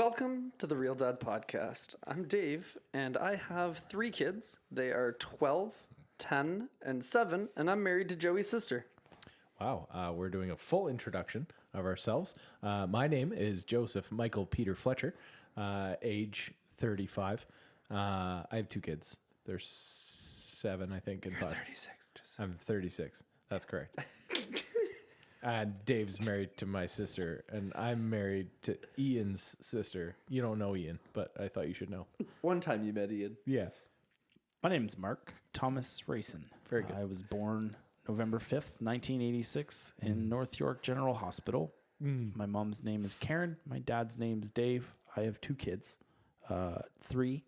Welcome to the Real Dad Podcast. I'm Dave, and I have 3 kids. They are 12, 10, and 7, and I'm married to Joey's sister. Wow, we're doing a full introduction of ourselves. My name is Joseph Michael Peter Fletcher, age 35. I have 2 kids. They're 7, I think, and 5. 36. I'm 36. That's correct. And Dave's married to my sister, and I'm married to Ian's sister. You don't know Ian, but I thought you should know. One time you met Ian. Yeah. My name's Mark Thomas Rayson. Very good. I was born November 5th, 1986 in North York General Hospital. My mom's name is Karen. My dad's name's Dave. I have 2 kids, 3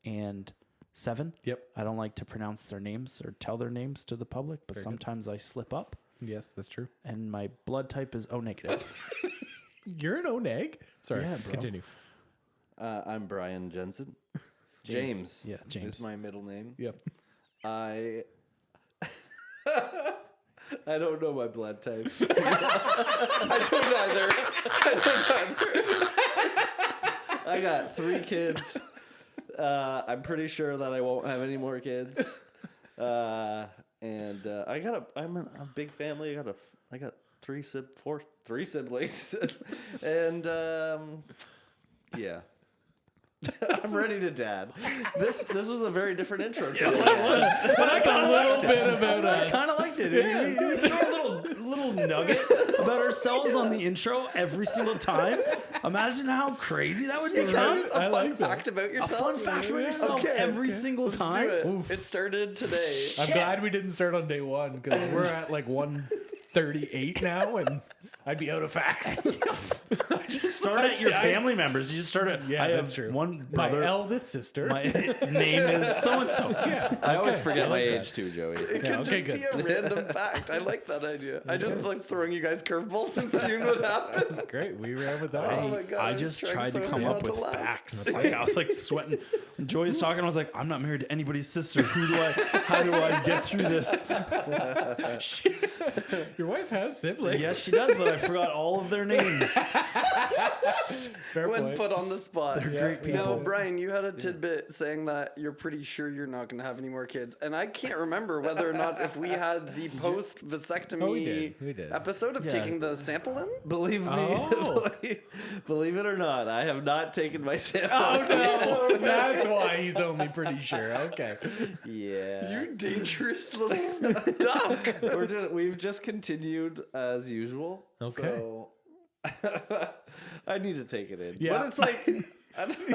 and 7. Yep. I don't like to pronounce their names or tell their names to the public, but sometimes I slip up. Yes, that's true. And my blood type is O negative. You're an O-neg? Sorry, Yeah, bro. continue. I'm Brian Jensen. James. Yeah, James. is my middle name. Yep. I don't know my blood type. I don't either. I got 3 kids. I'm pretty sure that I won't have any more kids. And I'm a big family. I got 3 siblings, and yeah, I'm ready to dad. This was a very different intro. But I kind of liked it. about I kind of liked it. We throw a little nugget about ourselves on the intro every single time. Imagine how crazy that would become. A fun fact about A yourself. fun fact about yourself every single time. It started today. I'm glad we didn't start on day 1 because we're at like 138 now, and I'd be out of facts. Just start at your family members. You just start at. Yeah, I that's have true. one My brother. eldest sister. My name is so and so. Yeah, I always okay. forget I my like age too, Joey. It Yeah, could okay, just be good. a random fact. I like that idea. I just like throwing you guys curveballs and seeing what happens. That's great. We ran with that. Oh my God, I was just trying tried so to come hard up not with to laugh. facts. Like, I was like sweating. When Joey's talking, I was like, I'm not married to anybody's sister. How do I get through this? Your wife has siblings. Yes, she does, but I forgot all of their names. Fair When point. put on the spot. They're great people. No, Brian, you had a tidbit saying that you're pretty sure you're not going to have any more kids. And I can't remember whether or not if we had the post-vasectomy Oh, we did. episode of Yeah. taking the sample in. Believe me, Oh. believe it or not, I have not taken my sample. Oh no, that's why he's only pretty sure. Okay. Yeah. You dangerous little duck. We've just continued as usual. Okay. So I need to take it in. Yeah. But it's like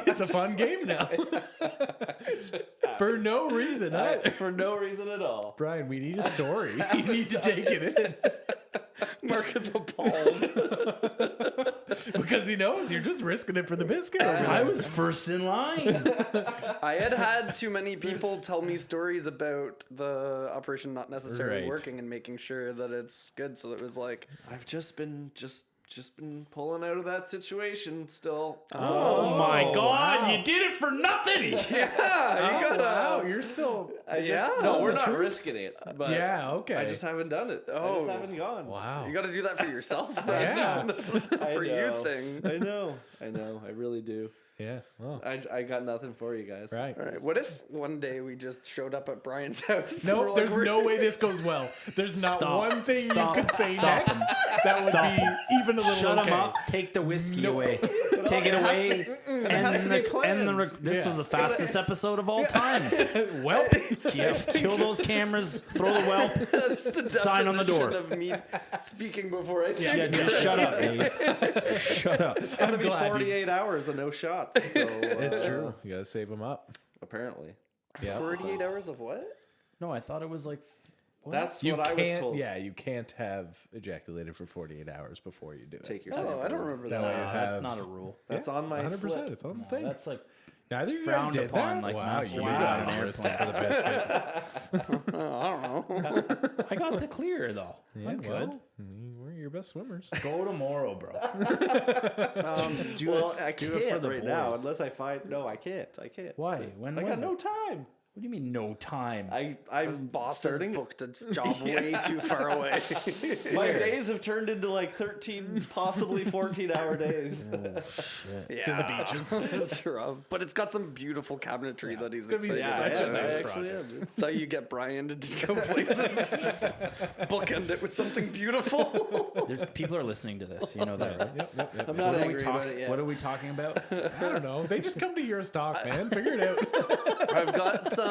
It's a fun game now. For no reason. Huh? for no reason at all. Brian, we need a story. You need to take it in. Mark is appalled. Because he knows you're just risking it for the biscuit over there. I was first in line. I had too many people tell me stories about the operation not necessarily Right. working and making sure that it's good. So it was like, I've just been pulling out of that situation still. Oh my God, you did it for nothing. yeah, you gotta. Wow, you're still... No, we're the not truth. risking it. But Yeah, okay. I just haven't done it. I Oh. just haven't gone. Wow. You got to do that for yourself. Then. Yeah. that's a for you know. thing. I know. I really do. Yeah, well, I got nothing for you guys. right. All right. What if one day we just showed up at Brian's house? No, We're like, there's we're- no way this goes well. There's not Stop. one thing Stop. you could say Stop. next that would be even a little Shut okay. him up. Take the whiskey away. Take it away. This was the fastest episode of all time. Well, Yep. Kill those cameras. Throw the whelp. That's the Sign on the door. definition of me speaking before I think. Yeah, just shut up, Dave. Shut up. It's gonna be glad you- 48 hours of no shots. So it's true. You gotta save them up. Apparently, Yeah. 48 hours of what? No, I thought it was like. What? that's You what I was can't. told. Yeah, you can't have ejaculated for 48 hours before you do it. Take your Oh, sample. I don't remember That that. way you That's have- not a rule. That's on my 100%. slip. It's on the thing. That's like Neither of you guys frowned did upon, that? like wow, you masturbating got on an an airplane for the biscuit. I don't know. I got the clear though. Yeah, I'm good. well, we're your best swimmers. Go tomorrow, bro. Well, I do can't it for the right now boys. unless I find. No, I can't. Why? When I was got it? no time. What do you mean no time? I'm Boss starting. has booked a job way too far away. My days have turned into like 13, possibly 14-hour days. Shit. It's in the beaches. It's rough. But it's got some beautiful cabinetry that he's gonna be excited such about. a nice I actually project. am, dude. So you get Brian to go places. Just bookend it with something beautiful. There's people are listening to this. You know that, right? Yep. I'm not What are, we angry about it yet. what are we talking about? I don't know. They just come to hear us talk, man. Figure it out. I've got some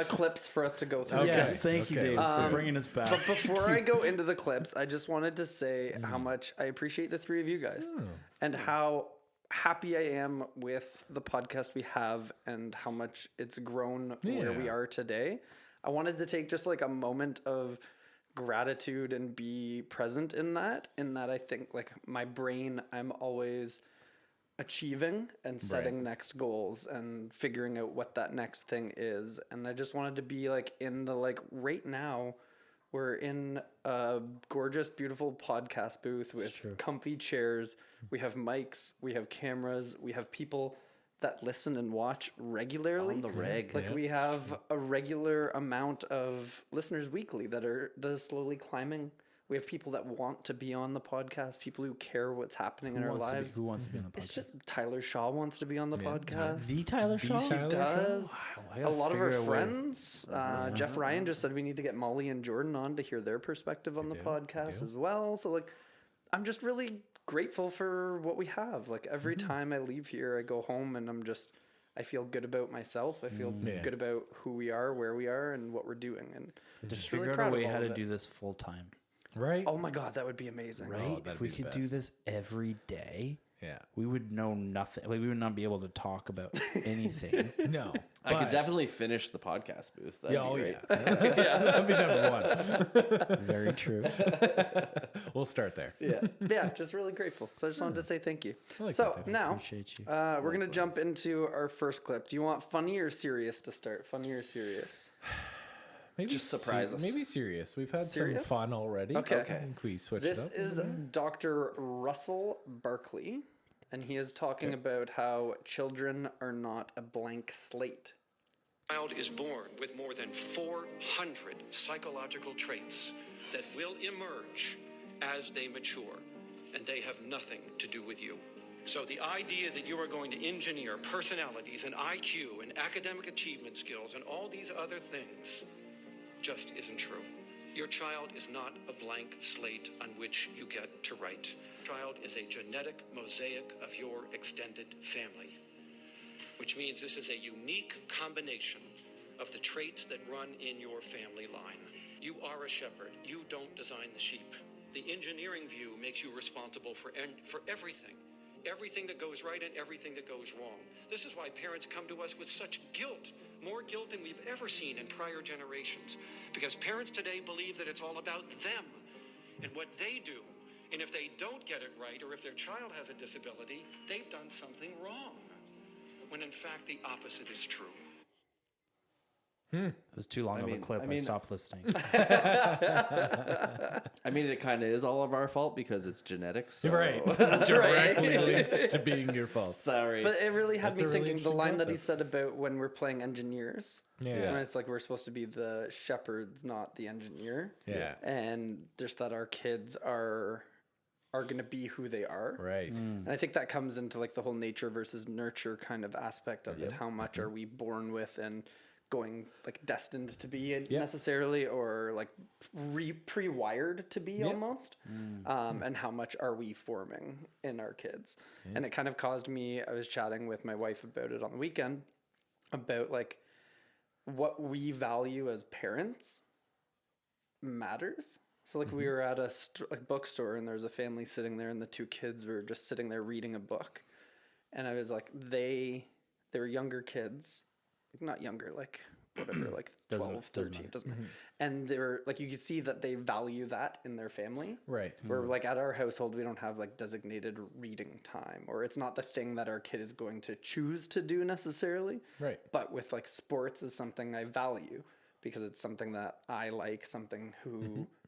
clips for us to go through. Yes, thank you, Okay. Dave, for bringing us back. But before I go into the clips, I just wanted to say how much I appreciate the three of you guys and how happy I am with the podcast we have and how much it's grown where we Yeah. are today. I wanted to take just like a moment of gratitude and be present in that I think like my brain, I'm always achieving and setting next goals and figuring out what that next thing is. And I just wanted to be like in the like right now we're in a gorgeous, beautiful podcast booth with comfy chairs. We have mics, we have cameras, we have people that listen and watch regularly. On the reg. Like we have a regular amount of listeners weekly that are slowly climbing. We have people that want to be on the podcast, people who care what's happening in our lives. Who wants to be on the It's podcast? just Tyler Shaw wants to be on the podcast. The Tyler Shaw? Tyler He does. I A gotta lot of our figure a way- friends. Jeff Ryan just said we need to get Molly and Jordan on to hear their perspective on the podcast as well. So like, I'm just really grateful for what we have. Like every time I leave here, I go home and I feel good about myself. I feel good about who we are, where we are, and what we're doing. And Just just really figure out proud a of way all how to of it. do this full time. Right? Oh my God, that would be amazing. Right? that'd If we be the could do best. this every day, Yeah. we would know nothing. Like we would not be able to talk about anything. No. I could but- definitely finish the podcast booth. That'd Yeah, be oh great. yeah. That'd be number one. Very true. We'll start there. Yeah, just really grateful. So I just wanted to say thank you. like So that, Dave. now Appreciate you. we're going to jump into our first clip. Do you want funny or serious to start? Funny or serious? Maybe Just surprise us. Maybe serious. We've had Serious? some fun already. Okay. I think we switched This it up. is Dr. Russell Barkley, and he is talking about how children are not a blank slate. Child is born with more than 400 psychological traits that will emerge as they mature, and they have nothing to do with you. So the idea that you are going to engineer personalities and IQ and academic achievement skills and all these other things just isn't true. Your child is not a blank slate on which you get to write. Child is a genetic mosaic of your extended family, which means this is a unique combination of the traits that run in your family line. You are a shepherd. You don't design the sheep. The engineering view makes you responsible for everything. Everything that goes right and everything that goes wrong. This is why parents come to us with such guilt, more guilt than we've ever seen in prior generations. Because parents today believe that it's all about them and what they do. And if they don't get it right, or if their child has a disability, they've done something wrong. When in fact the opposite is true. It was too long of a mean- clip. I I mean- stopped listening. I mean, it kind of is all of our fault because it's genetics. So. Right. Directly linked to being your fault. Sorry. But it really had That's me a really thinking the interesting line that he concept. said about when we're playing engineers. Yeah. When it's like we're supposed to be the shepherds, not the engineer. Yeah. And just that our kids are going to be who they are. Right. And I think that comes into like the whole nature versus nurture kind of aspect of it. How much are we born with and going like destined to be necessarily, or like pre-wired to be almost, and how much are we forming in our kids? And it kind of caused me, I was chatting with my wife about it on the weekend, about like what we value as parents matters. So like we were at a bookstore and there was a family sitting there and the two kids were just sitting there reading a book, and I was like, they were younger kids, not younger, like whatever, like 12, 13, doesn't matter. And they were like, you could see that they value that in their family. Right. Where like at our household, we don't have like designated reading time, or it's not the thing that our kid is going to choose to do necessarily. Right. But with like sports is something I value because it's something that I like, something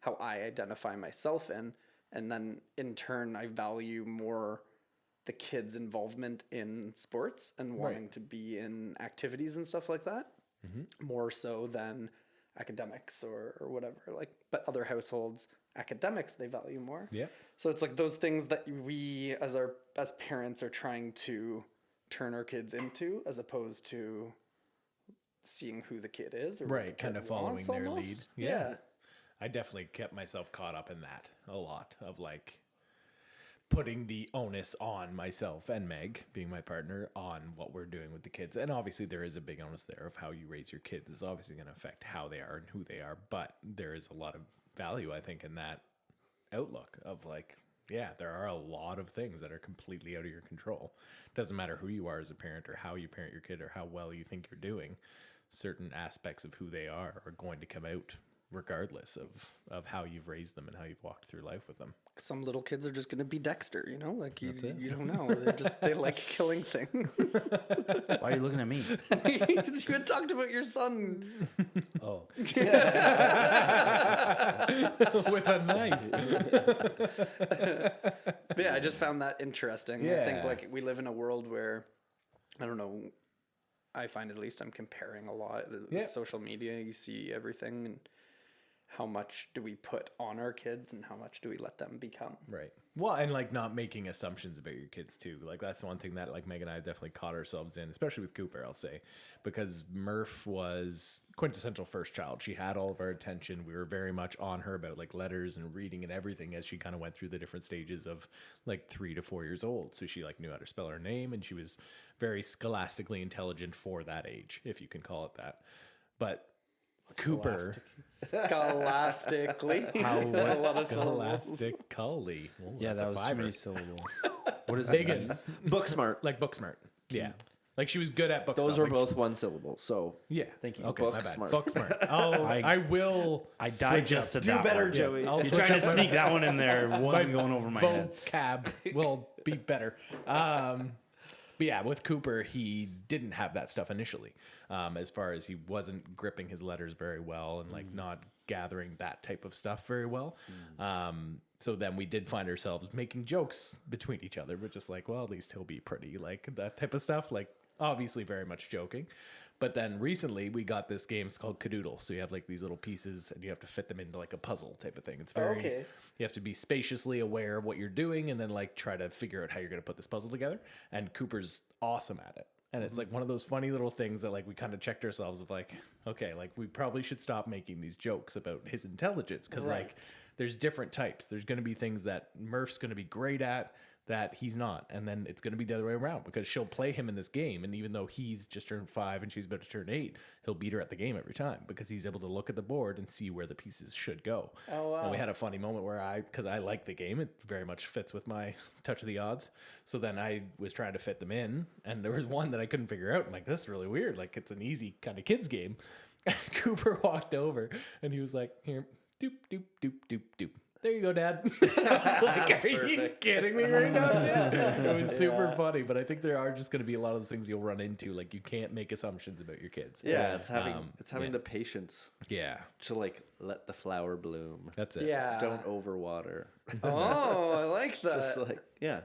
how I identify myself in. And then in turn, I value more the kids' involvement in sports and wanting to be in activities and stuff like that. more so than academics or whatever. Like, but other households, academics, they value more. Yeah. So it's like those things that we as parents are trying to turn our kids into, as opposed to seeing who the kid is, or what the Right, kid kind of following wants their almost. lead. Yeah. I definitely kept myself caught up in that a lot, of like putting the onus on myself and Meg, being my partner, on what we're doing with the kids. And obviously there is a big onus there of how you raise your kids is obviously going to affect how they are and who they are. But there is a lot of value, I think, in that outlook of like, yeah, there are a lot of things that are completely out of your control. Doesn't matter who you are as a parent or how you parent your kid or how well you think you're doing. Certain aspects of who they are going to come out regardless of how you've raised them and how you've walked through life with them. Some little kids are just going to be Dexter, you know, like you don't know. They like killing things. Why are you looking at me? You had talked about your son. Oh, With a knife. But yeah, I just found that interesting. I think Yeah. like we live in a world where, I don't know, I find at least I'm comparing a lot Yeah. with social media. You see everything, and how much do we put on our kids and how much do we let them become? Right. Well, and like not making assumptions about your kids too. Like that's one thing that like Meg and I definitely caught ourselves in, especially with Cooper, I'll say, because Murph was quintessential first child. She had all of our attention. We were very much on her about like letters and reading and everything as she kind of went through the different stages of like 3 to 4 years old. So she like knew how to spell her name, and she was very scholastically intelligent for that age, if you can call it that. But Cooper, Scholastically. That's a lot of syllables. scholastically. Oh, yeah, that's that a was too fiver. many syllables. What is Big it? and Book smart. like book smart. Yeah. Like she was good at book Those stuff. were Like, both one syllable. So yeah. Thank you. Okay, Book my bad. smart. Book smart. Oh, I will. I switch digested up. do that better, one. Joey. I'll You're switch trying to up my- sneak that one in there. It wasn't going over my head. vocab will be better. But yeah, with Cooper, he didn't have that stuff initially. As far as he wasn't gripping his letters very well and like not gathering that type of stuff very well. So then we did find ourselves making jokes between each other. We're just like, well, at least he'll be pretty, like that type of stuff. Like obviously very much joking. But then recently we got this game. It's called Cadoodle. So you have like these little pieces and you have to fit them into like a puzzle type of thing. It's very, Okay. you have to be spaciously aware of what you're doing and then like try to figure out how you're going to put this puzzle together. And Cooper's awesome at it. And it's like one of those funny little things that like we kind of checked ourselves of like, okay, like we probably should stop making these jokes about his intelligence. Cause like there's different types. There's going to be things that Murph's going to be great at that he's not. And then it's going to be the other way around because she'll play him in this game. And even though he's just turned 5 and she's about to turn 8, he'll beat her at the game every time because he's able to look at the board and see where the pieces should go. Oh, wow. And we had a funny moment where because I like the game, it very much fits with my touch of the odds. So then I was trying to fit them in, and there was one that I couldn't figure out. I'm like, this is really weird. Like it's an easy kind of kids game. And Cooper walked over and he was like, here, doop, doop, doop, doop, doop. There you go, Dad. I was like, are you kidding me right now? It was super funny, but I think there are just going to be a lot of those things you'll run into. Like you can't make assumptions about your kids. yeah, it's having yeah. the patience Yeah, to like let the flower bloom. that's it. Yeah. Don't overwater. Oh, I like that. Just like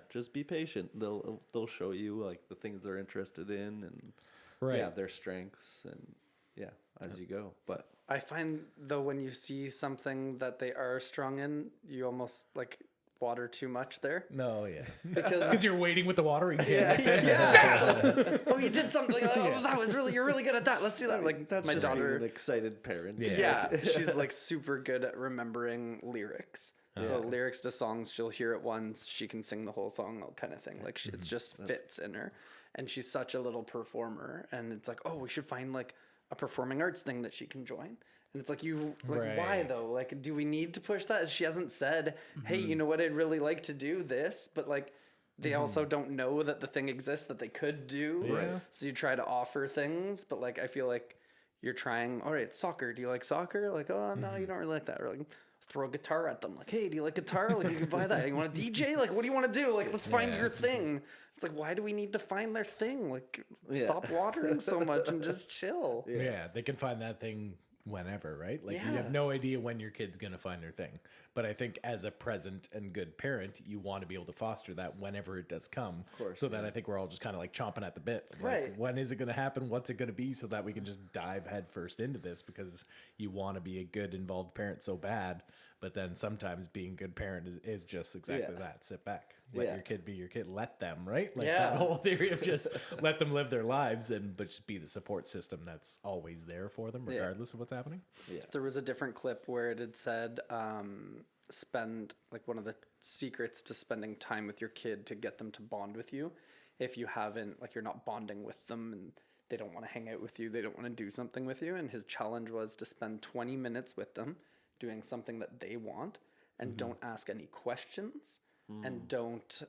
just be patient. They'll show you like the things they're interested in and Right. their strengths and as you go. But I find though when you see something that they are strong in, you almost like water too much there. No, yeah. Because You're waiting with the watering can. yeah. Oh, you did something. Oh, that was you're really good at that. Let's do that. Like that's my just being daughter. an excited parent. Yeah, she's like super good at remembering lyrics. So lyrics to songs, she'll hear it once, she can sing the whole song, kind of thing. Like it just fits in her, and she's such a little performer. And it's like, oh, we should find like a performing arts thing that she can join. And it's like why Right. though? Like, do we need to push that? She hasn't said, hey, you know what? I'd really like to do this, but like. They also don't know that the thing exists that they could do. Yeah. So you try to offer things, but like I feel like you're trying, all right, soccer. Do you like soccer? Like, oh no, you don't really like that. Or like throw a guitar at them. Like, hey, do you like guitar? Like you can buy that. You want a DJ? Like, what do you want to do? Like, let's find your thing. It's like, why do we need to find their thing? Like, stop watering so much and just chill. Yeah, they can find that thing whenever, right? Like you Yeah. have no idea when your kid's going to find their thing. But I think as a present and good parent, you want to be able to foster that whenever it does come. Of course, So that I think we're all just kind of like chomping at the bit. Like, Right. when is it going to happen? What's it going to be? So that we can just dive headfirst into this, because you want to be a good involved parent so bad. But then sometimes being a good parent is just exactly Yeah. that. Sit back. Let Yeah. your kid be your kid. Let them, right? Like Yeah. that whole theory of just let them live their lives, but just be the support system that's always there for them, regardless of what's happening. There was a different clip where it had said, spend, like, one of the secrets to spending time with your kid to get them to bond with you. If you haven't, like, you're not bonding with them and they don't want to hang out with you, they don't want to do something with you. And his challenge was to spend 20 minutes with them doing something that they want, and don't ask any questions, and don't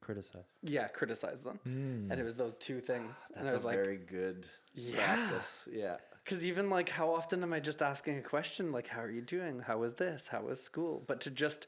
criticize them. And it was those two things. And I That's was a like, very good practice. Yeah. because even like, how often am I just asking a question like, how are you doing? How was this? How was school? But to just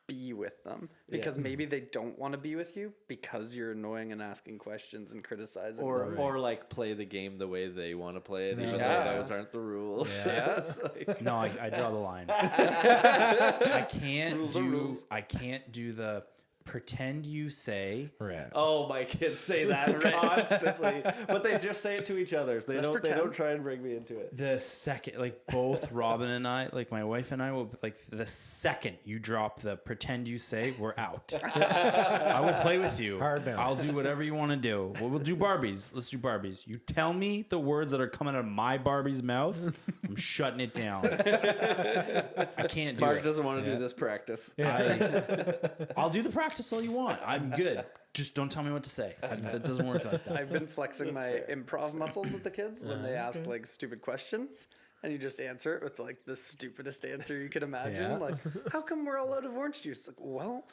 be with them, because maybe they don't want to be with you because you're annoying and asking questions and criticizing them. Or like play the game the way they want to play it, even Yeah. though those aren't the rules. Yeah. It's like, No, I draw the line. I can't do the pretend you say. Right. oh, my kids say that constantly, but they just say it to each other. They don't. They pretend. don't try and bring me into it. The second, like both Robin and I, like my wife and I will, like the second you drop the pretend you say, we're out. I will play with you. Hard no. I'll do whatever you want to do. We'll do Barbies. Let's do Barbies. You tell me the words that are coming out of my Barbie's mouth, I'm shutting it down. I can't do Mark it. doesn't want to do this practice. I'll do the practice all you want. I'm good. Just don't tell me what to say. That doesn't work like that. I've been flexing my improv muscles with the kids when they ask like stupid questions, and you just answer it with like the stupidest answer you could imagine. Yeah. Like, how come we're all out of orange juice? Like, well,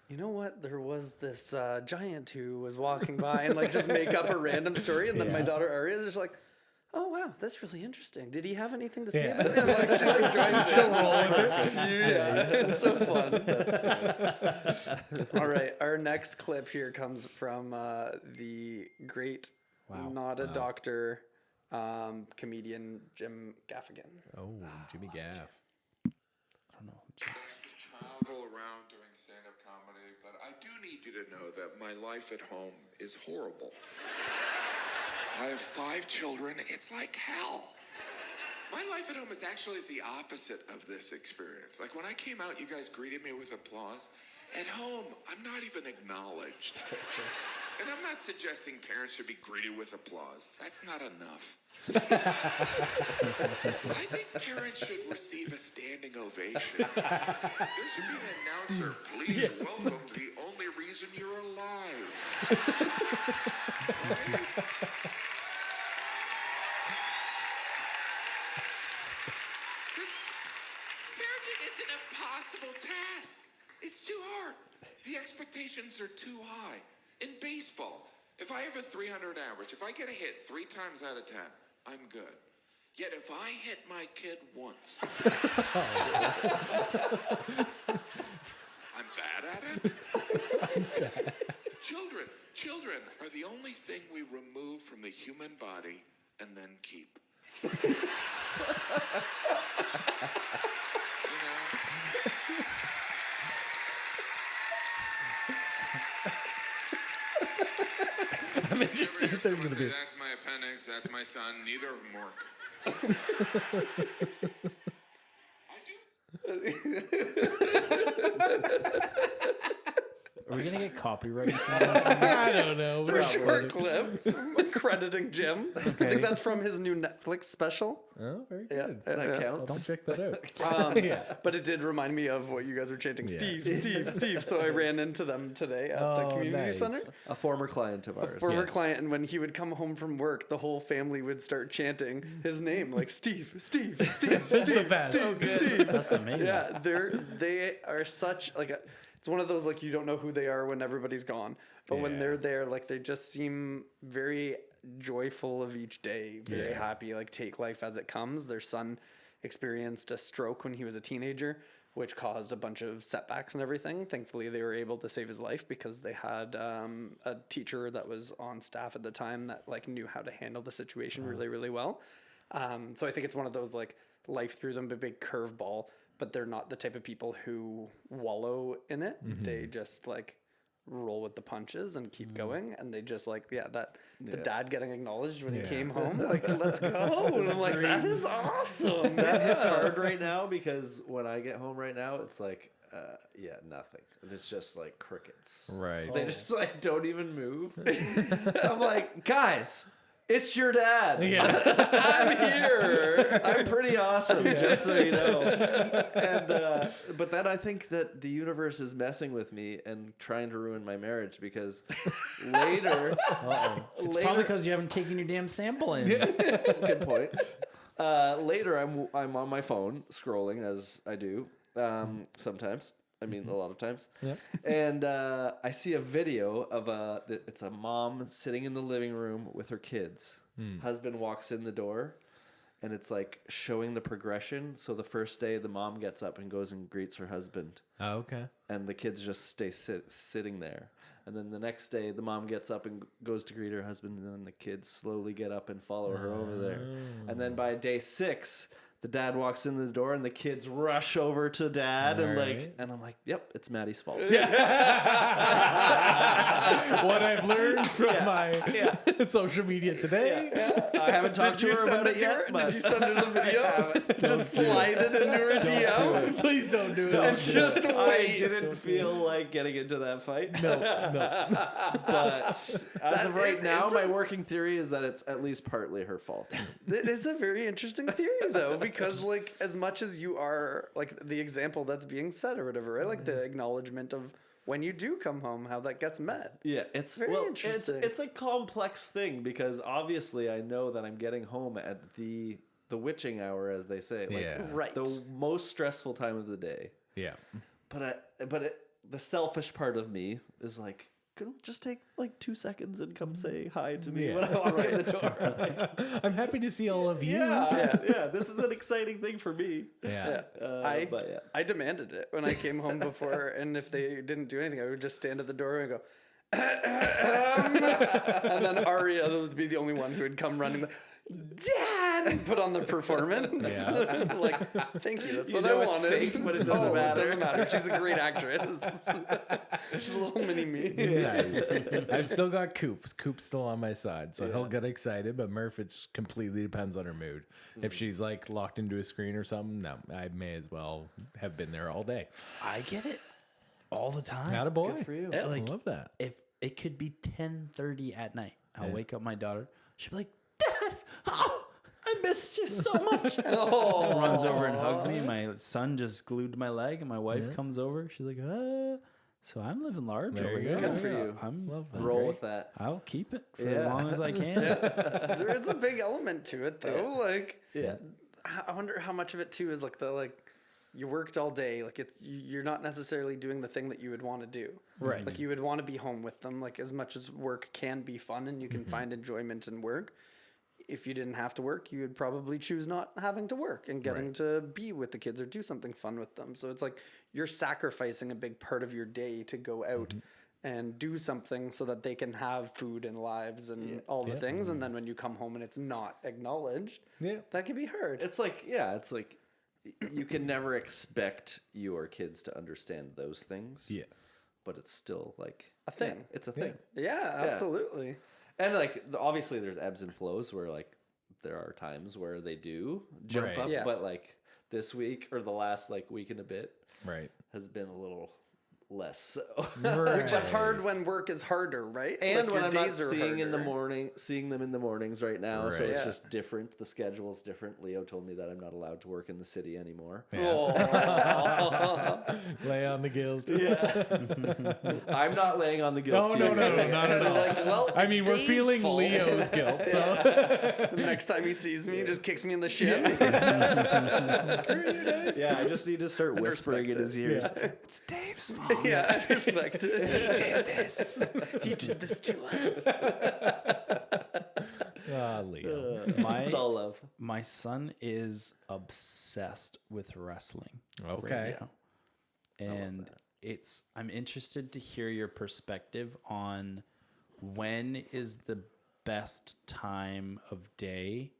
you know what? There was this giant who was walking by, and like just make up a random story, and then my daughter Aria is just like, oh wow, that's really interesting. Did he have anything to say about it? And, like, she like joins in. Yeah, it's so fun. All right, our next clip here comes from the great, not a doctor, comedian Jim Gaffigan. Oh, Jimmy Gaff. Travel around doing stand-up comedy, but I do need you to know that my life at home is horrible. I have 5 children. It's like hell. My life at home is actually the opposite of this experience. Like when I came out, you guys greeted me with applause. At home, I'm not even acknowledged. And I'm not suggesting parents should be greeted with applause. That's not enough. I think parents should receive a standing ovation. There should be an announcer. Please welcome the only reason you're alive. Parenting is an impossible task. It's too hard. The expectations are too high. In baseball, if I have a 300 average, if I get a hit 3 times out of 10, I'm good. Yet if I hit my kid once, I'm bad at it. Children are the only thing we remove from the human body and then keep. You know? I'm interested if there's going to be. That's my appendix, that's my son, neither of them work. Are we gonna get copyright? I don't know. They're short clips crediting Jim. I think that's from his new Netflix special. Oh, very Yeah, good. That counts. I'll check that out. But it did remind me of what you guys were chanting, Steve, Steve, Steve. So I ran into them today at the community nice. center. A former client of ours. Former client, and when he would come home from work, the whole family would start chanting his name, like Steve, Steve, Steve, Steve, best. Steve, Steve. That's amazing. Yeah, they are such like it's one of those like you don't know who they are when everybody's gone, but when they're there, like they just seem very joyful of each day, very happy, like take life as it comes. Their son experienced a stroke when he was a teenager, which caused a bunch of setbacks and everything. Thankfully, they were able to save his life because they had a teacher that was on staff at the time that like knew how to handle the situation really, really well. So I think it's one of those like life threw them a big curveball, but they're not the type of people who wallow in it. They just like roll with the punches and keep going. And they just like, the dad getting acknowledged when he came home, like, let's go. And I'm like, that is awesome. That hits hard right now because when I get home right now, it's like, nothing. It's just like crickets. Right. They just like don't even move. I'm like, guys, it's your dad. I'm here. I'm pretty awesome, just so you know. And but then I think that the universe is messing with me and trying to ruin my marriage because later, It's probably because you haven't taken your damn sample in. good point. Later, I'm on my phone scrolling as I do sometimes. I mean, a lot of times. Yep. And I see a video of it's a mom sitting in the living room with her kids. Husband walks in the door, and it's like showing the progression. So the first day, the mom gets up and goes and greets her husband. Oh, okay. And the kids just stay sitting there. And then the next day, the mom gets up and goes to greet her husband, and then the kids slowly get up and follow her over there. And then by day 6, the dad walks in the door, and the kids rush over to dad, and and I'm like, "Yep, it's Maddie's fault." What I've learned from my social media today. I haven't talked to her about it yet. Did you send her the video? Just slide it into her DM. Please don't do it. And just I wait. didn't feel like getting into that fight. No. But as of right now, my working theory is that it's at least partly her fault. It is a very interesting theory, though, because, like, as much as you are, like, the example that's being said or whatever, right? Like, the acknowledgement of when you do come home, how that gets met. Yeah, it's very interesting. It's a complex thing because obviously I know that I'm getting home at the witching hour, as they say, like Right. the most stressful time of the day. Yeah. The selfish part of me is like, couldn't just take like 2 seconds and come say hi to me when I walk in the door. Like, I'm happy to see all of you. yeah, this is an exciting thing for me. Yeah. I demanded it when I came home before, and if they didn't do anything, I would just stand at the door and go, and then Aria would be the only one who would come running. Dad, and put on the performance. Like, thank you. That's what I wanted. It's fake, but it doesn't matter. It doesn't matter. She's a great actress. She's a little mini me. Nice. I've still got Coop. Coop's still on my side, so he'll get excited. But Murph, it just completely depends on her mood. If she's like locked into a screen or something, no, I may as well have been there all day. I get it all the time. Not a boy. Good for you. I love that. If it could be 10:30 at night, I'll wake up my daughter. She'll be like, "Dad, oh, I missed you so much." Runs over and hugs me. My son just glued to my leg, and my wife comes over. She's like, "Ah." So I'm living large There over you here. go. Good for you. I'm Love that. Roll with that. I'll keep it for as long as I can. There is a big element to it, though. Like, Yeah. I wonder how much of it too is like you worked all day. Like you're not necessarily doing the thing that you would want to do. Right. Like you would want to be home with them. Like as much as work can be fun and you can find enjoyment in work. If you didn't have to work, you would probably choose not having to work and getting to be with the kids or do something fun with them. So it's like you're sacrificing a big part of your day to go out and do something so that they can have food and lives and all the things. And then when you come home and it's not acknowledged, that can be hard. It's like you can never expect your kids to understand those things. Yeah. But it's still like a thing. Yeah, it's a thing. Yeah, absolutely. And like obviously there's ebbs and flows where like there are times where they do jump up, but like this week or the last like week and a bit has been a little less so. Which is hard when work is harder, right? And like when I'm not seeing seeing them in the morings right now, so it's just different. The schedule is different. Leo told me that I'm not allowed to work in the city anymore. Lay on the guilt. I'm not laying on the guilt. No, not at all. Like, well, I mean, we're Dave's feeling fault. Leo's guilt. So The next time he sees me, he just kicks me in the shin. Yeah, I just need to start whispering in his ears. It's Dave's fault. Yeah, I respect it. He did this. He did this to us. Leo. It's all love. My son is obsessed with wrestling. Okay. Right now. And I'm interested to hear your perspective on when is the best time of day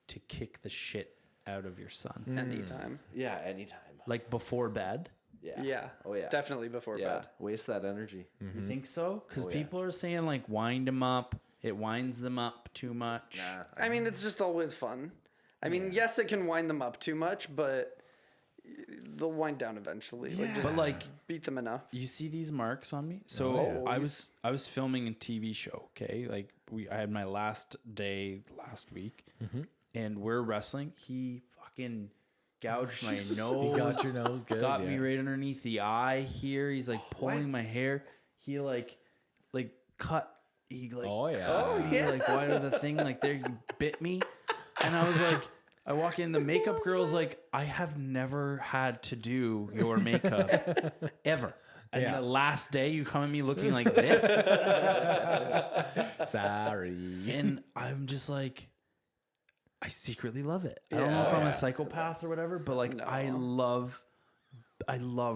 to kick the shit out of your son? Anytime. Yeah, anytime. Like before bed? Yeah. Yeah. Oh yeah. Definitely before Yeah. bed. Waste that energy. You think so? Because Oh, yeah. people are saying like wind them up. It winds them up too much. Nah. I mean, it's just always fun. I mean, yes, it can wind them up too much, but they'll wind down eventually. Like, just But like beat them enough. you see these marks on me. So Always. I was filming a TV show. Okay, like I had my last day last week, and we're wrestling. He fucking gouged my nose. He got your nose good. Got me yeah. right underneath the eye here. He's like pulling my hair. He like cut. He like Oh, yeah. he like why did the thing like there you bit me, and I was like. I walk in, the makeup girl's like, I have never had to do your makeup ever. And Yeah. the last day you come at me looking like this. Sorry. And I'm just like, I secretly love it. I don't know if I'm a psychopath or whatever, but like I love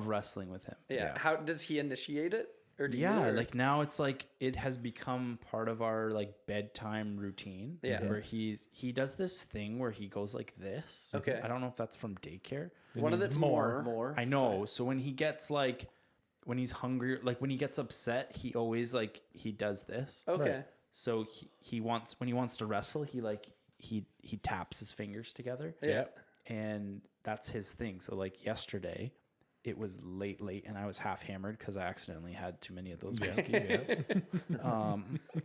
wrestling with him. Yeah. How does he initiate it? Or do Yeah, you? Or- like now it's like it has become part of our like bedtime routine. Yeah. Where he does this thing where he goes like this. Okay. I don't know if that's from daycare. one of that's more. More. I know. So when he gets like when he's hungry, like when he gets upset, he always like he does this. Okay. So he wants when he wants to wrestle, he like he taps his fingers together. Yeah. And that's his thing. So like yesterday, it was late, and I was half hammered because I accidentally had too many of those whiskeys.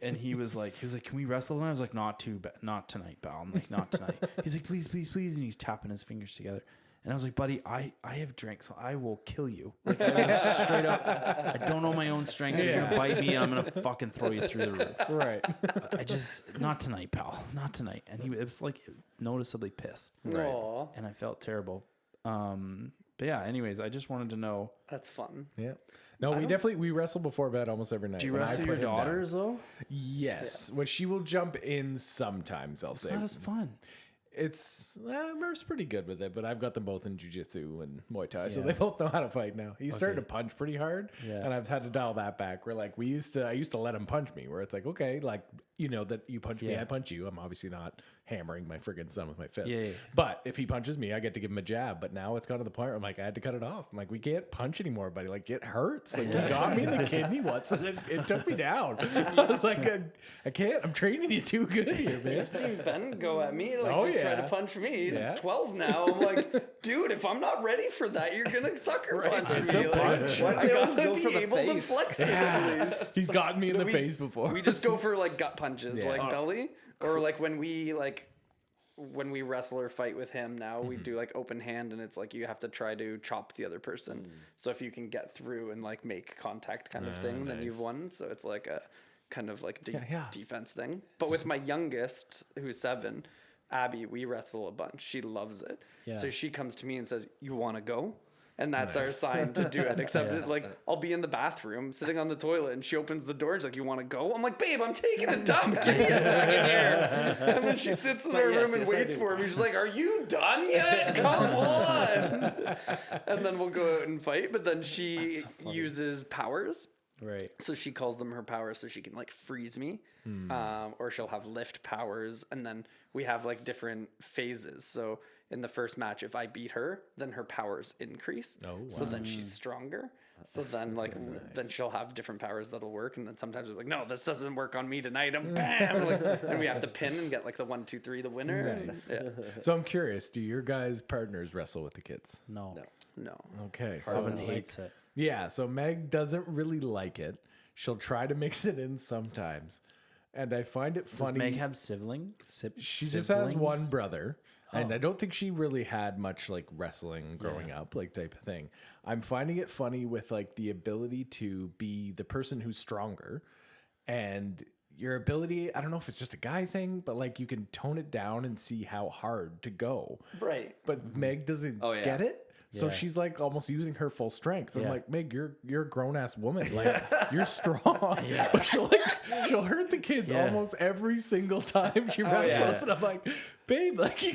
And he was like, "Can we wrestle?" And I was like, "Not tonight, pal." I'm like, "Not tonight." He's like, "Please, please, please," and he's tapping his fingers together. And I was like, "Buddy, I have drink, so I will kill you." Like I was straight up, I don't know my own strength. You're gonna bite me, and I'm gonna fucking throw you through the roof. Right. I just not tonight, pal, not tonight. And it was like noticeably pissed, Aw, and I felt terrible. But yeah, anyways, I just wanted to know. that's fun. Yeah. No, we wrestle before bed almost every night. Do you When I wrestle put your him down. daughters though? Yes. Well, she will jump in sometimes, I'll say. Not as fun. It's Murph's pretty good with it, but I've got them both in jiu-jitsu and Muay Thai, so they both know how to fight now. He's starting to punch pretty hard, and I've had to dial that back. Where like I used to let him punch me, where it's like, okay, like you know that you punch me, I punch you. I'm obviously not hammering my friggin' son with my fist. Yeah. But if he punches me, I get to give him a jab. But now it's got to the point where I'm like, I had to cut it off. I'm like, we can't punch anymore, buddy. Like it hurts. Like you got me in the kidney once, and it took me down. I was like, I can't. I'm training you too good here, man. I've seen Ben go at me, like Oh, just try yeah. to punch me. He's Yeah. 12 now. I'm like, dude, if I'm not ready for that, you're gonna sucker punch me. Like, Why do I they always gotta go be for the able to face? flex it at least. He's gotten me in the We- face before. We just go for like gut punches, Yeah. like belly, or like when we wrestle or fight with him now, we do like open hand, and it's like you have to try to chop the other person. So if you can get through and like make contact kind of thing, then you've won. So it's like a kind of like defense thing. But with my youngest, who's 7, Abby, we wrestle a bunch. She loves it. So she comes to me and says, "You want to go?" And that's our sign to do it. Except it, like I'll be in the bathroom sitting on the toilet, and she opens the door and she's like, "You want to go?" I'm like, "Babe, I'm taking a dump. Give me a second here." And then she sits in her room and waits for me. She's like, "Are you done yet? Come on." And then we'll go out and fight. But then she uses powers. Right. So she calls them her powers, so she can like freeze me, or she'll have lift powers, and then we have like different phases. So in the first match, if I beat her, then her powers increase. So then she's stronger. So then like then she'll have different powers that'll work, and then sometimes we're like, "No, this doesn't work on me tonight." And bam, like, and we have to pin and get like the 1, 2, 3, the winner. And, yeah. So I'm curious, do your guys' partners wrestle with the kids? No. No. Okay. Robin so, hates it. Yeah, so Meg doesn't really like it. She'll try to mix it in sometimes. And I find it Does funny. Meg have siblings? She just has one brother. And I don't think she really had much like wrestling growing up, like type of thing. I'm finding it funny with like the ability to be the person who's stronger and your ability. I don't know if it's just a guy thing, but like you can tone it down and see how hard to go. Right. But Meg doesn't Oh, yeah. get it. So Yeah. she's like almost using her full strength. I'm Yeah. like, Meg, you're a grown ass woman. Like you're strong. But she'll hurt the kids almost every single time she wrestles. And I'm like, babe, like you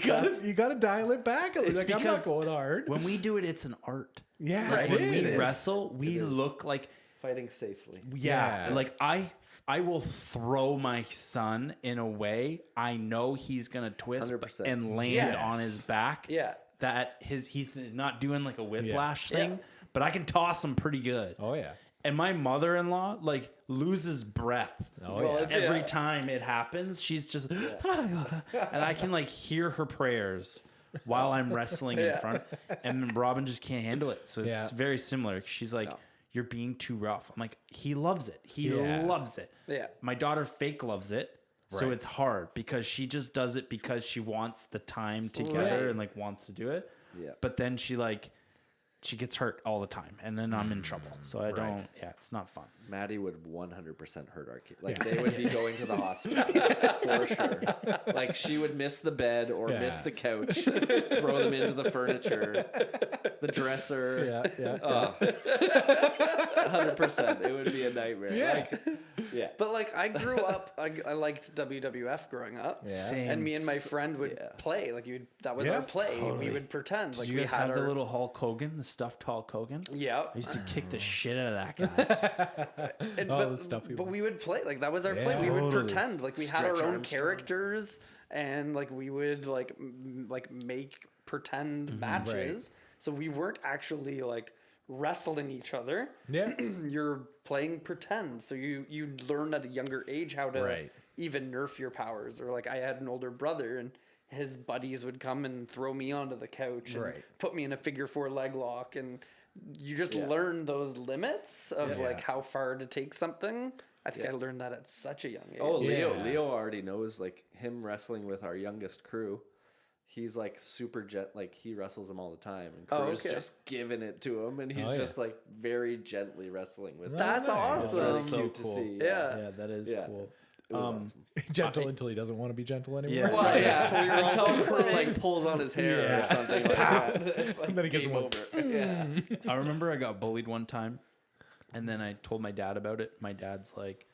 gotta dial it back. It's Like I'm not because going hard. when we do it, it's an art. Yeah, Like it when we is. wrestle, we look like Fighting safely. Yeah, Yeah. like I will throw my son in a way I know he's gonna twist 100%. and land Yes. on his back. Yeah. That he's not doing like a whiplash Yeah. thing, Yeah. but I can toss him pretty good. Oh yeah. And my mother-in-law like loses breath Oh Well, yeah. it's- every Yeah. time it happens. She's just and I can like hear her prayers while I'm wrestling in Yeah. front, and Robin just can't handle it. So it's Yeah. very similar. She's like, "You're being too rough." I'm like, "He loves it. He Yeah. loves it." Yeah. My daughter fake loves it. So Right. it's hard because she just does it because she wants the time together Right. and like wants to do it. Yeah. But then she gets hurt all the time, and then I'm in trouble. So I don't. Yeah, it's not fun. Maddie would 100% hurt our kid. Like they would be going to the hospital for sure. Like she would miss the bed or miss Yeah. the couch, throw them into the furniture, the dresser. Yeah. 100%. It would be a nightmare. Yeah. Yeah. But like I grew up, I liked WWF growing up, Yeah. Same. and me and my friend would play. Like that was Yeah, our play. totally. We would pretend like Did you we guys had have our the little Hulk Hogan, the stuffed Hulk Hogan? yeah. I used to kick the shit out of that guy. And, All but, the stuff we but would- we would play like that was our Yeah. play. We would Totally. pretend like we had Stretch our own Armstrong. characters, and like we would like make pretend matches. So we weren't actually like wrestling each other. Yeah. You're playing pretend. So you learn at a younger age how to Right. even nerf your powers. Or like I had an older brother, and his buddies would come and throw me onto the couch and Right. put me in a figure 4 leg lock, and you just Yeah. learn those limits of Yeah. like how far to take something. I think I learned that at such a young age. Oh, Leo. Yeah. Leo already knows, like, him wrestling with our youngest crew. He's, like, super like, he wrestles him all the time. And Oh, Crew's okay. just giving it to him, and he's Oh, yeah. just, like, very gently wrestling with him. That's nice. It's really awesome. So cute cool. to see. Yeah. Yeah, that is Yeah. cool. It was awesome. Gentle until he doesn't want to be gentle anymore. Yeah. Well, yeah, until you're Until on Crew, like, pulls on his hair Yeah. or something like that. It's like And then he gives game him a- over. Yeah. I remember I got bullied one time, and then I told my dad about it. My dad's like,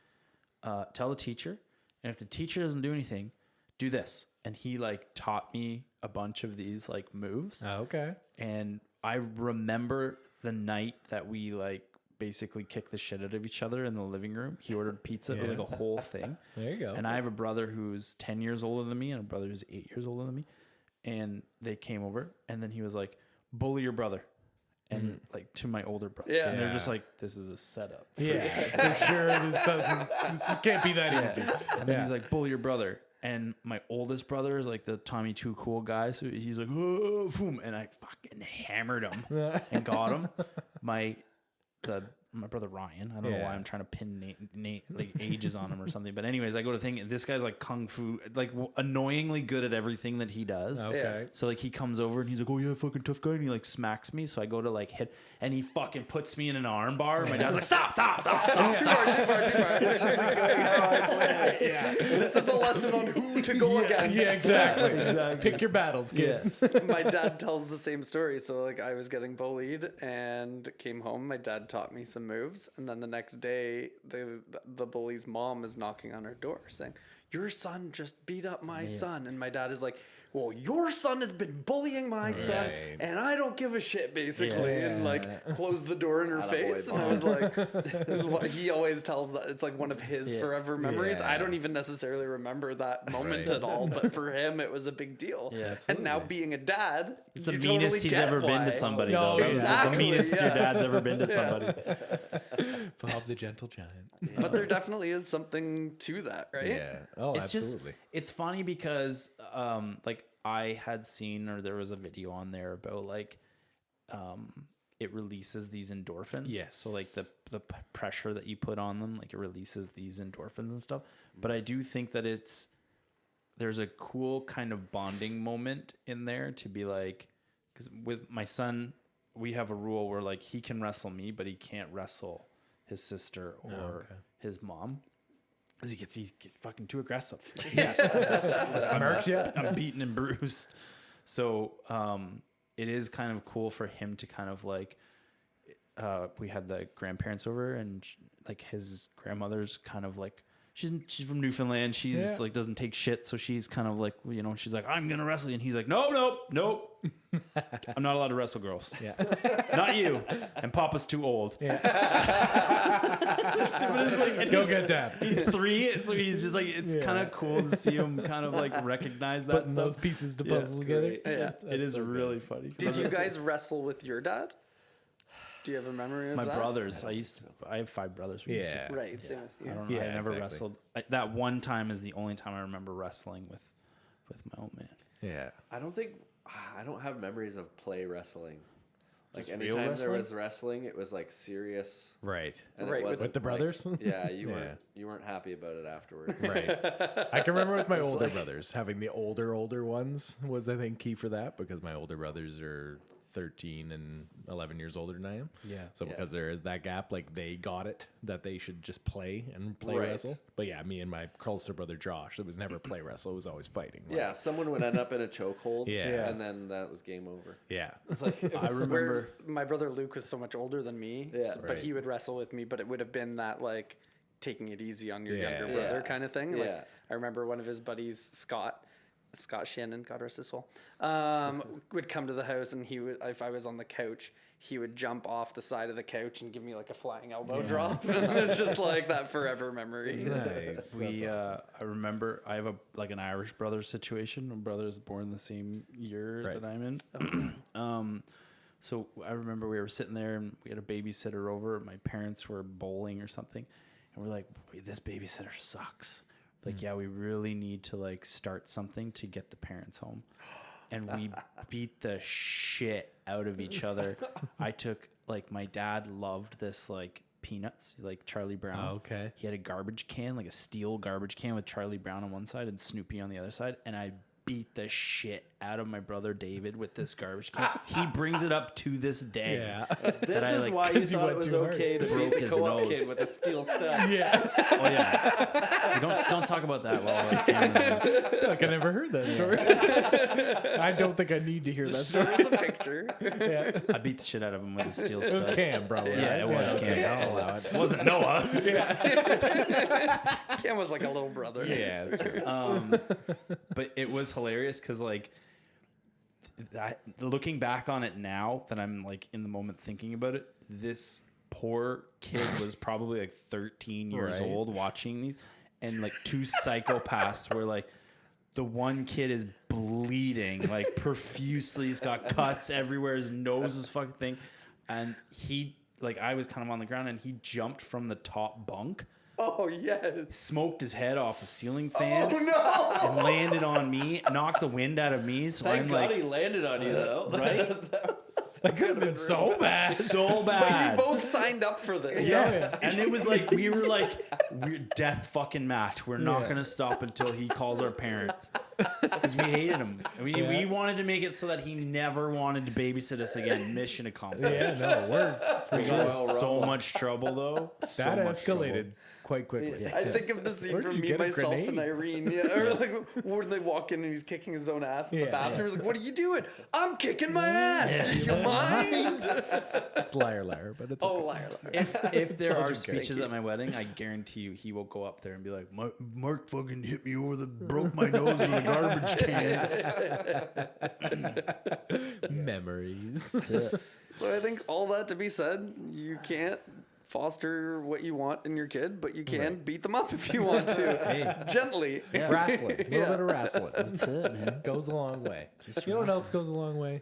tell the teacher, and if the teacher doesn't do anything, do this. And he like taught me a bunch of these like moves. Oh, okay. And I remember the night that we like basically kicked the shit out of each other in the living room. He ordered pizza. It was like a whole thing. There you go. And I have a brother who's 10 years older than me and a brother who's 8 years older than me. And they came over, and then he was like, bully your brother. And like to my older brother. Yeah. And they're Yeah. just like, this is a setup. Yeah, for sure. This can't be that easy. And then he's like, bully your brother. And my oldest brother is like the Tommy Too Cool guy. So he's like, oh, boom. And I fucking hammered him and got him. My brother Ryan. I don't know why Yeah. I'm trying to pin like ages on him or something. But anyways, I go to think this guy's like kung fu, like annoyingly good at everything that he does. Okay. So like he comes over and he's like, oh yeah, fucking tough guy. And he like smacks me. So I go to like hit, and he fucking puts me in an arm bar. My dad's like, stop. Too far. This isn't going how I play. Yeah. This is a lesson on who to go against. Yeah, exactly. Pick your battles, kid. My dad tells the same story. So like I was getting bullied and came home. My dad taught me some moves, and then the next day the bully's mom is knocking on her door saying, your son just beat up my son. And my dad is like, well, your son has been bullying my son, Right. and I don't give a shit, basically. And Yeah. like closed the door in her Attaboy, face. And I was like, this is what he always tells that it's like one of his forever memories. I Yeah. don't even necessarily remember that moment Right. at all, but for him it was a big deal. Yeah, and now being a dad, It's the you meanest totally he's get ever been why. to somebody, No, though. That's exactly, the meanest your yeah. dad's ever been to somebody. Bob the Gentle Giant. But there definitely is something to that, right? Yeah. Oh, It's absolutely. just, it's funny because, like, I had seen, or there was a video on there about, like, it releases these endorphins. Yes. So, like, the pressure that you put on them, like, it releases these endorphins and stuff. But I do think that there's a cool kind of bonding moment in there to be like, because with my son, we have a rule where, like, he can wrestle me, but he can't wrestle his sister or his mom. Because he gets fucking too aggressive. I'm beaten and bruised. So it is kind of cool for him to kind of like, we had the grandparents over, and like his grandmother's kind of like, she's from Newfoundland. She's like doesn't take shit, so she's kind of like, you know, she's like, I'm gonna wrestle you. And he's like, nope. I'm not allowed to wrestle girls. Yeah. Not you. And Papa's too old. Yeah. But it's like, and Go get Dad. He's 3, so he's just like, it's kind of cool to see him kind of like recognize that Putting stuff. those pieces to puzzle together. Yeah. It is really funny. Did you guys wrestle with your dad? Do you have a memory of My that? brothers. I have 5 brothers. We used to- Yeah. Right, same with you. I don't know. Yeah, I never exactly. wrestled. That one time is the only time I remember wrestling with my old man. Yeah. I don't have memories of play wrestling. Like Just anytime real there was wrestling? wrestling, it was like serious. Right. And Right, it with wasn't With the like- brothers? yeah, you Yeah. weren't happy about it afterwards. Right. I can remember with my older brothers, having the older ones was, I think, key for that, because my older brothers are 13 and 11 years older than I am. Yeah. So because there is that gap, like they got it that they should just play Right. wrestle. But yeah, me and my closer brother Josh, it was never play wrestle. It was always fighting. Like, Yeah, someone would end up in a chokehold. Yeah. and then that was game over. Yeah. I remember. Where my brother Luke was so much older than me, Yeah. but Right. he would wrestle with me, but it would have been that like taking it easy on your Yeah. younger brother Yeah. kind of thing. Like, Yeah. I remember one of his buddies, Scott Shannon, God rest his soul, would come to the house, and he would, if I was on the couch, he would jump off the side of the couch and give me like a flying elbow drop. And it's just like that forever memory. Nice. I remember I have an Irish brother situation. My brother is born the same year Right. that I'm in. So I remember we were sitting there and we had a babysitter over. My parents were bowling or something, and we're like, this babysitter sucks. Like, yeah, we really need to like start something to get the parents home. And we beat the shit out of each other. I took, like, my dad loved this, like, Peanuts, like Charlie Brown. Oh, okay. He had a garbage can, like a steel garbage can with Charlie Brown on one side and Snoopy on the other side. And I beat the shit out of my brother David with this garbage can. He brings it up to this day. Yeah. This I, is like, why you 'cause you thought it went was too hard. okay to beat Broke the his co-op nose. kid with a steel stud. Yeah. Oh yeah. Don't talk about that while we're filming. Like I never heard that story. I don't think I need to hear that story. There's a picture. Yeah. I beat the shit out of him with a steel It was stud. Cam, probably. Yeah, right? it was okay. Cam. I'll allow it. It wasn't Noah. Cam was like a little brother. Yeah, that's true. But it was hilarious because, like, looking back on it now that I'm like in the moment thinking about it, this poor kid was probably like 13 years Right. old watching these, and like 2 psychopaths were like, the one kid is bleeding like profusely. He's got cuts everywhere. His nose is fucking thing, and he, like, I was kind of on the ground, and he jumped from the top bunk. Oh yes. Smoked his head off the ceiling fan. Oh no. And landed on me, knocked the wind out of me. So Thank I'm God like, he landed on you, though. right? That could have been so bad. So You bad. both signed up for this. Yes. And it was like, we're death fucking match. We're not going to stop until he calls our parents. Because we hated him. We wanted to make it so that he never wanted to babysit us again. Mission accomplished. Yeah, no, it worked. We got in so much trouble, though. That So much escalated trouble. quite quickly. I think of the scene Where did from you Me, get a Myself, and grenade? Irene. Yeah, or like when they walk in and he's kicking his own ass in the Yeah. bathroom. He's like, "What are you doing? I'm kicking my ass. Do you mind?" It's liar, but it's Oh, okay. liar, liar. If there are joking. speeches at my wedding, I guarantee you he will go up there and be like, Mark fucking hit me over broke my nose with a garbage can. Memories. So I think all that to be said, you can't foster what you want in your kid, but you can beat them up if you want to. Gently. Wrestling. A little bit of wrestling. That's it, man. Goes a long way. You know what else goes a long way?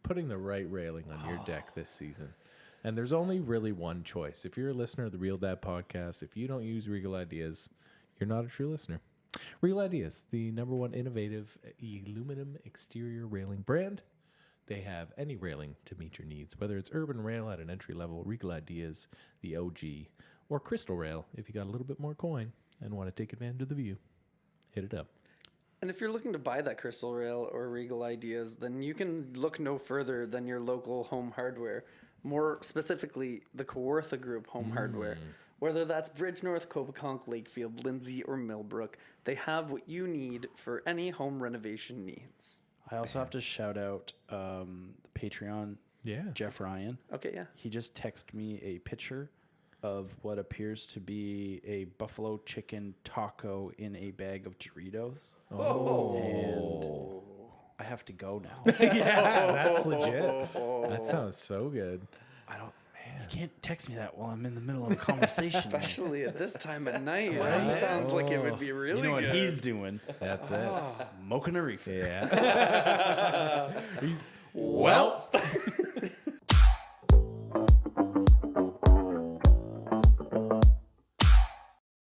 Putting the right railing on your deck this season. And there's only really one choice. If you're a listener of the Real Dad podcast, if you don't use Regal Ideas, you're not a true listener. Regal Ideas, the #1 innovative aluminum exterior railing brand. They have any railing to meet your needs, whether it's urban rail at an entry level, Regal Ideas, the OG, or crystal rail if you got a little bit more coin and want to take advantage of the view. Hit it up. And if you're looking to buy that Crystal Rail or Regal Ideas, then you can look no further than your local home hardware. More specifically, the Kawartha Group Home Hardware. Whether that's Bridgenorth, Copaconk, Lakefield, Lindsay, or Millbrook, they have what you need for any home renovation needs. I also have to shout out Patreon Yeah. Jeff Ryan. Okay, yeah. He just texted me a picture of what appears to be a buffalo chicken taco in a bag of Doritos. And I have to go now. Yeah, that's legit. That sounds so good. You can't text me that while I'm in the middle of a conversation. Especially at this time of night. That sounds like it would be really You know what good. he's doing? That's it. Smoking a reefer. Yeah. Well.